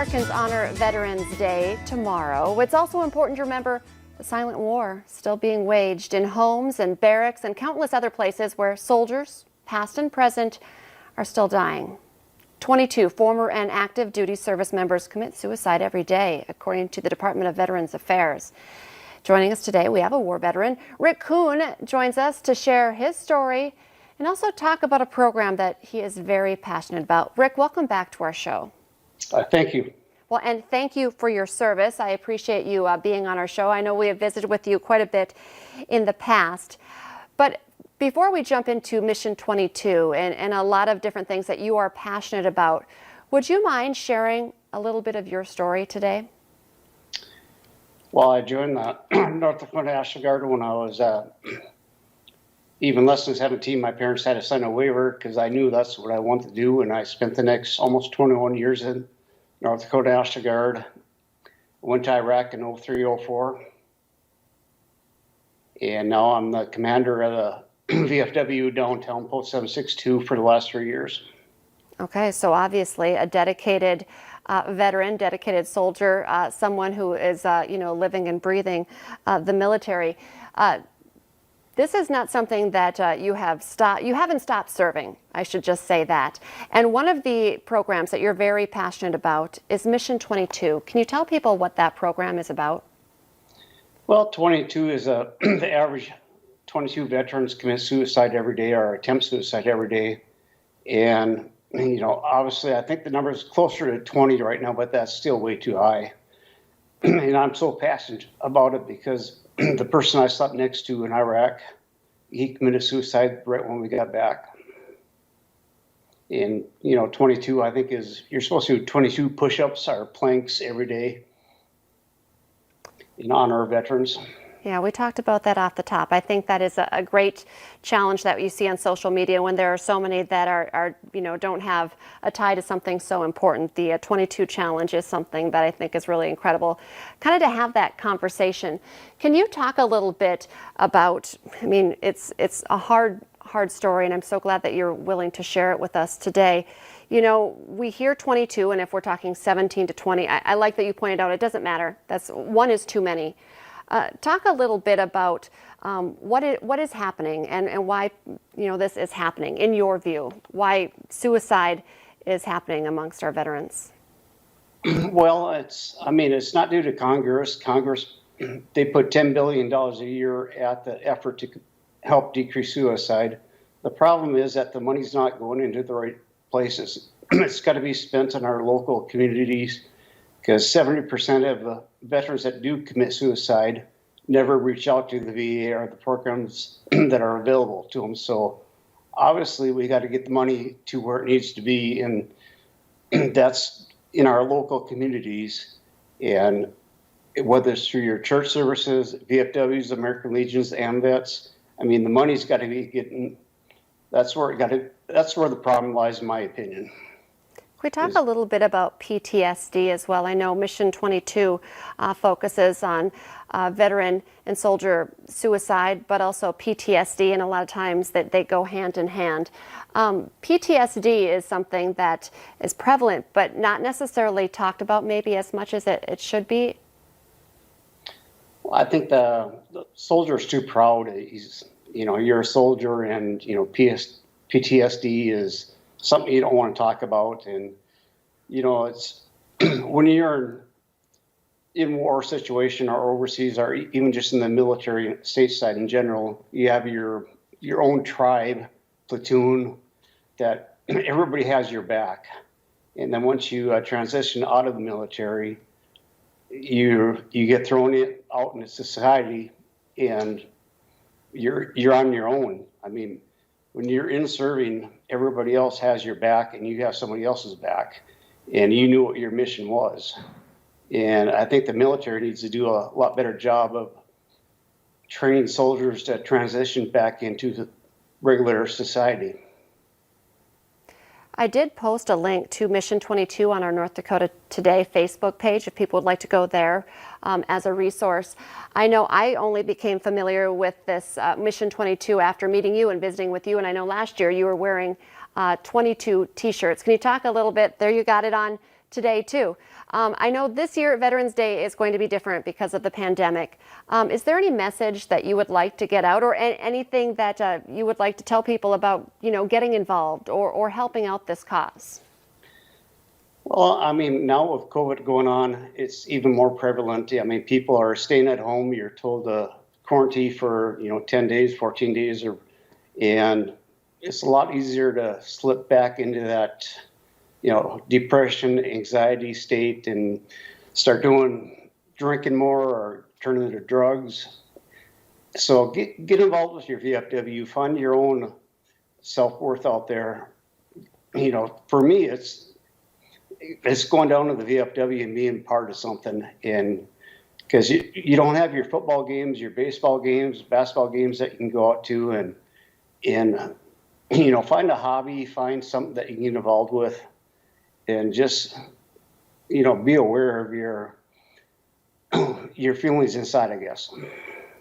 Americans honor Veterans Day tomorrow, it's also important to remember the silent war still being waged in homes and barracks and countless other places where soldiers, past and present, are still dying. 22 former and active duty service members commit suicide every day, according to the Department of Veterans Affairs. Joining us today, we have a war veteran. Rick Kuhn joins us to share his story and also talk about a program that he is very passionate about. Rick, welcome back to our show. Thank you. Well, and thank you for your service. I appreciate you being on our show. I know we have visited with you quite a bit in the past. But before we jump into Mission 22 and a lot of different things that you are passionate about, would you mind sharing a little bit of your story today? Well, I joined the North Dakota National Guard when I was even less than 17. My parents had to sign a waiver because I knew that's what I wanted to do, and I spent the next almost 21 years in North Dakota National Guard. Went to Iraq in 03-04, and now I'm the commander of the VFW downtown Post 762 for the last 3 years. Okay, so obviously a dedicated veteran, dedicated soldier, someone who is living and breathing the military. This is not something that you haven't stopped serving, I should just say that. And one of the programs that you're very passionate about is Mission 22. Can you tell people what that program is about? Well, 22 is the average 22 veterans commit suicide every day or attempt suicide every day. And, obviously I think the number is closer to 20 right now, but that's still way too high. And I'm so passionate about it because the person I slept next to in Iraq, he committed suicide right when we got back. And, 22, I think you're supposed to do 22 push-ups or planks every day in honor of veterans. Yeah, we talked about that off the top. I think that is a great challenge that you see on social media when there are so many that are don't have a tie to something so important. The 22 challenge is something that I think is really incredible. Kind of to have that conversation. Can you talk a little bit about, it's a hard story, and I'm so glad that you're willing to share it with us today. We hear 22, and if we're talking 17 to 20, I like that you pointed out it doesn't matter. One is too many. Talk a little bit about what is happening and why this is happening in your view, why suicide is happening amongst our veterans. Well, it's not due to Congress. Congress, they put $10 billion a year at the effort to help decrease suicide. The problem is that the money's not going into the right places. It's got to be spent in our local communities, because 70% of the veterans that do commit suicide never reach out to the VA or the programs that are available to them. So obviously we got to get the money to where it needs to be, and that's in our local communities. And whether it's through your church services, VFWs, American Legions, AMVETS, the money's got to be getting, that's where the problem lies, in my opinion. Can we talk a little bit about PTSD as well? I know Mission 22 focuses on veteran and soldier suicide, but also PTSD, and a lot of times that they go hand in hand. PTSD is something that is prevalent, but not necessarily talked about maybe as much as it should be. Well, I think the soldier's too proud. You're a soldier, and PTSD is something you don't want to talk about. And it's when you're in war situation or overseas, or even just in the military stateside in general, you have your own tribe, platoon, that everybody has your back. And then once you transition out of the military, you get thrown out into society, and you're on your own. When you're in serving, everybody else has your back, and you have somebody else's back, and you knew what your mission was. And I think the military needs to do a lot better job of training soldiers to transition back into the regular society. I did post a link to Mission 22 on our North Dakota Today Facebook page if people would like to go there as a resource. I know I only became familiar with this Mission 22 after meeting you and visiting with you, and I know last year you were wearing 22 t-shirts. Can you talk a little bit, there you got it on today too. I know this year Veterans Day is going to be different because of the pandemic. Is there any message that you would like to get out, or anything that you would like to tell people about, getting involved or helping out this cause? Well, I mean, now with COVID going on, it's even more prevalent. I mean, people are staying at home. You're told to quarantine for, 10 days, 14 days, and it's a lot easier to slip back into that, depression, anxiety state and start drinking more or turning to drugs. So get involved with your VFW, find your own self-worth out there. For me, it's going down to the VFW and being part of something, and because you don't have your football games, your baseball games, basketball games that you can go out to, and find a hobby, find something that you can get involved with, and just be aware of your feelings inside, I guess.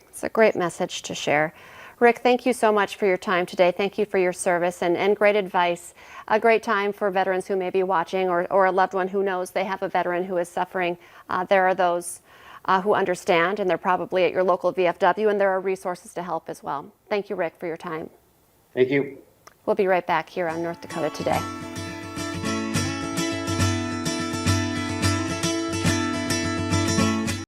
It's a great message to share. Rick, thank you so much for your time today. Thank you for your service and great advice. A great time for veterans who may be watching, or a loved one who knows they have a veteran who is suffering. There are those who understand, and they're probably at your local VFW, and there are resources to help as well. Thank you, Rick, for your time. Thank you. We'll be right back here on North Dakota Today.